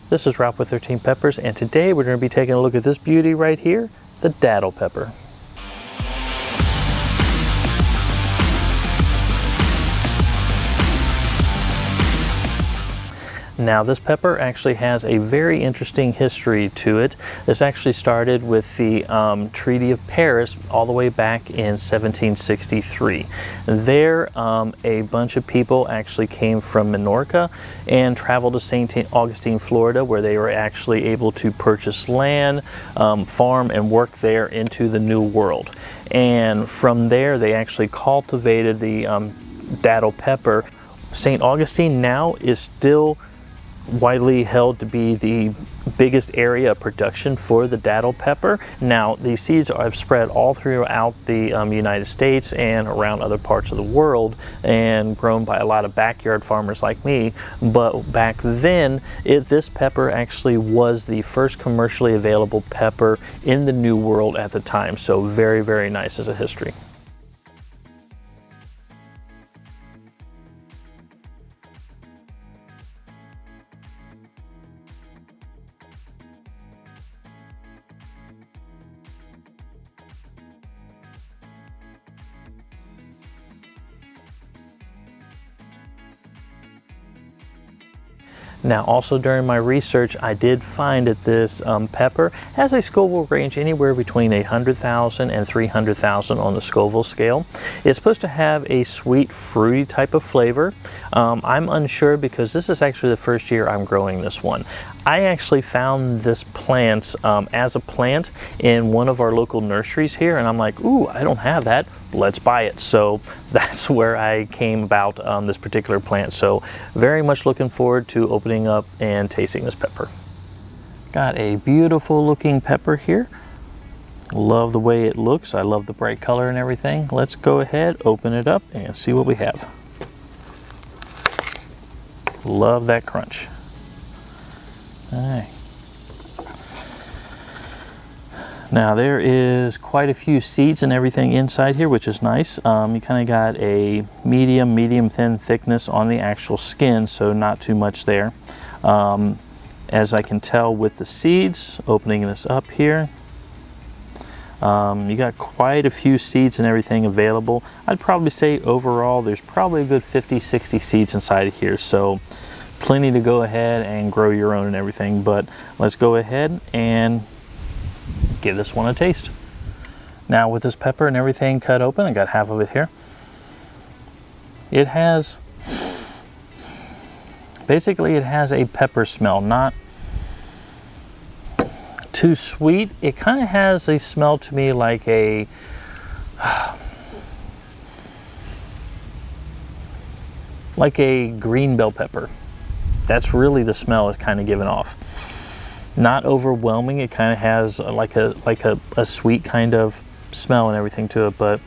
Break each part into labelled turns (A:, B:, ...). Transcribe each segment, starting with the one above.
A: This is Rob with 13 Peppers, and today we're going to be taking a look at this beauty right here, the Datil pepper. Now this pepper actually has a very interesting history to it. This actually started with the Treaty of Paris all the way back in 1763. There a bunch of people actually came from Minorca and traveled to St. Augustine, Florida, where they were actually able to purchase land, farm and work there into the New World. And from there they actually cultivated the Datil pepper. St. Augustine now is still widely held to be the biggest area of production for the Datil pepper. Now these seeds have spread all throughout the United States and around other parts of the world and grown by a lot of backyard farmers like me, but back then this pepper actually was the first commercially available pepper in the New World at the time, so very, very nice as a history. Now also during my research I did find that this pepper has a Scoville range anywhere between 100,000 and 300,000 on the Scoville scale. It's supposed to have a sweet fruity type of flavor. I'm unsure because this is actually the first year I'm growing this one. I actually found this plant as a plant in one of our local nurseries here, and I'm like, ooh, I don't have that, let's buy it. So that's where I came about this particular plant. So very much looking forward to opening up and tasting this pepper. Got a beautiful looking pepper here. Love the way it looks. I love the bright color and everything. Let's go ahead, open it up and see what we have. Love that crunch. All right. Now there is quite a few seeds and everything inside here, which is nice. You kind of got a medium thin thickness on the actual skin, so not too much there. As I can tell with the seeds, opening this up here, you got quite a few seeds and everything available. I'd probably say overall there's probably a good 50-60 seeds inside of here, so plenty to go ahead and grow your own and everything. But let's go ahead and give this one a taste. Now with this pepper and everything cut open, I got half of it here. It has, basically it has a pepper smell, not too sweet. It kind of has a smell to me like a green bell pepper. That's really the smell it's kind of giving off. Not overwhelming. It kind of has like a sweet kind of smell and everything to it, but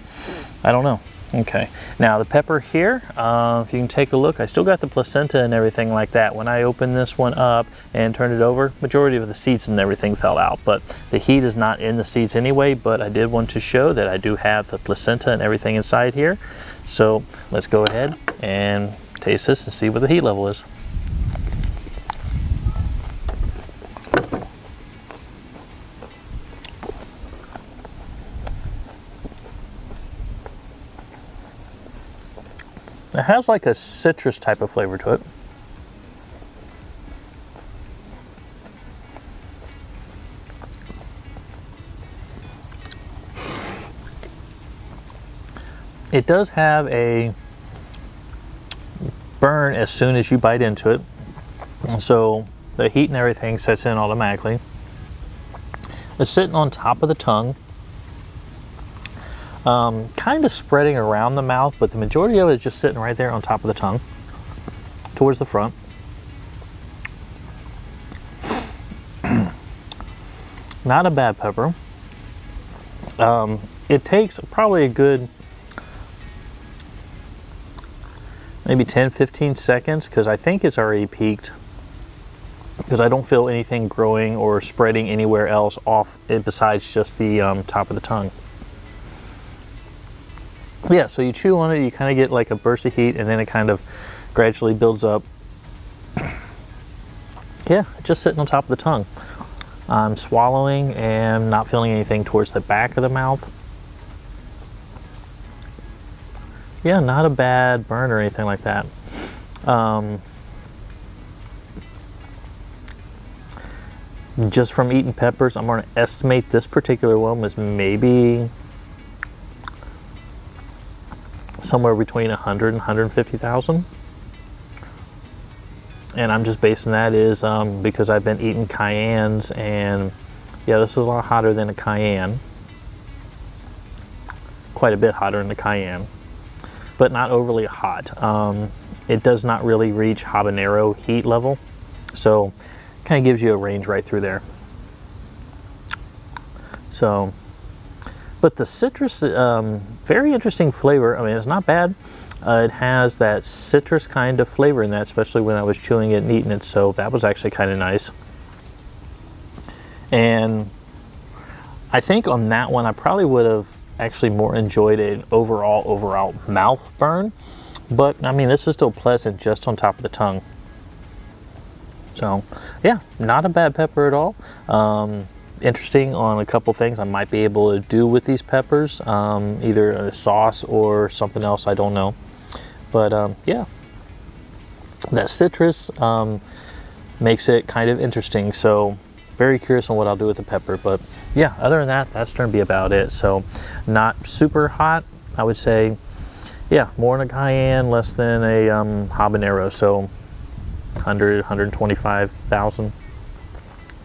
A: I don't know. Okay, now the pepper here, if you can take a look, I still got the placenta and everything like that. When I opened this one up and turned it over, majority of the seeds and everything fell out, but the heat is not in the seeds anyway. But I did want to show that I do have the placenta and everything inside here. So let's go ahead and taste this and see what the heat level is. It has like a citrus type of flavor to it. It does have a burn as soon as you bite into it. So the heat and everything sets in automatically. It's sitting on top of the tongue. Kind of spreading around the mouth, but the majority of it is just sitting right there on top of the tongue, towards the front. Not a bad pepper. It takes probably a good maybe 10-15 seconds, because I think it's already peaked, because I don't feel anything growing or spreading anywhere else off it besides just the top of the tongue. Yeah, so you chew on it, you kind of get like a burst of heat, and then it kind of gradually builds up. yeah, just sitting on top of the tongue. I'm swallowing and not feeling anything towards the back of the mouth. Yeah, not a bad burn or anything like that. Just from eating peppers, I'm going to estimate this particular one was maybe somewhere between 100 and 150,000. And I'm just basing that is because I've been eating cayennes, and yeah, this is a lot hotter than a cayenne. Quite a bit hotter than a cayenne, but not overly hot. It does not really reach habanero heat level, so kind of gives you a range right through there. So, but the citrus, very interesting flavor. I mean, it's not bad. It has that citrus kind of flavor in that, especially when I was chewing it and eating it, so that was actually kind of nice. And I think on that one, I probably would have actually more enjoyed an overall mouth burn, but I mean, this is still pleasant just on top of the tongue. So yeah, not a bad pepper at all. Interesting on a couple things I might be able to do with these peppers, either a sauce or something else, I don't know. But yeah, that citrus makes it kind of interesting. So very curious on what I'll do with the pepper. But yeah, other than that, that's going to be about it. So not super hot, I would say. Yeah, more than a cayenne, less than a habanero. So 100, 125,000.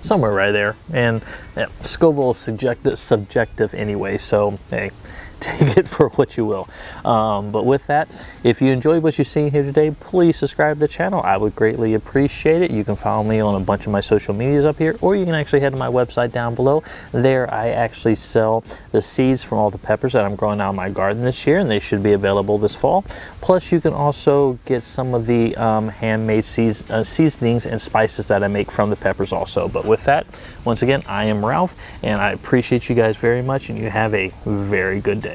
A: Somewhere right there. And yeah, Scoville is subjective anyway, so hey, take it for what you will. But with that, if you enjoyed what you've seen here today, please subscribe to the channel. I would greatly appreciate it. You can follow me on a bunch of my social medias up here, or you can actually head to my website down below. There I actually sell the seeds from all the peppers that I'm growing out in my garden this year, and they should be available this fall. Plus you can also get some of the handmade seasonings and spices that I make from the peppers also. But with that, once again, I am Ralph, and I appreciate you guys very much, and you have a very good day.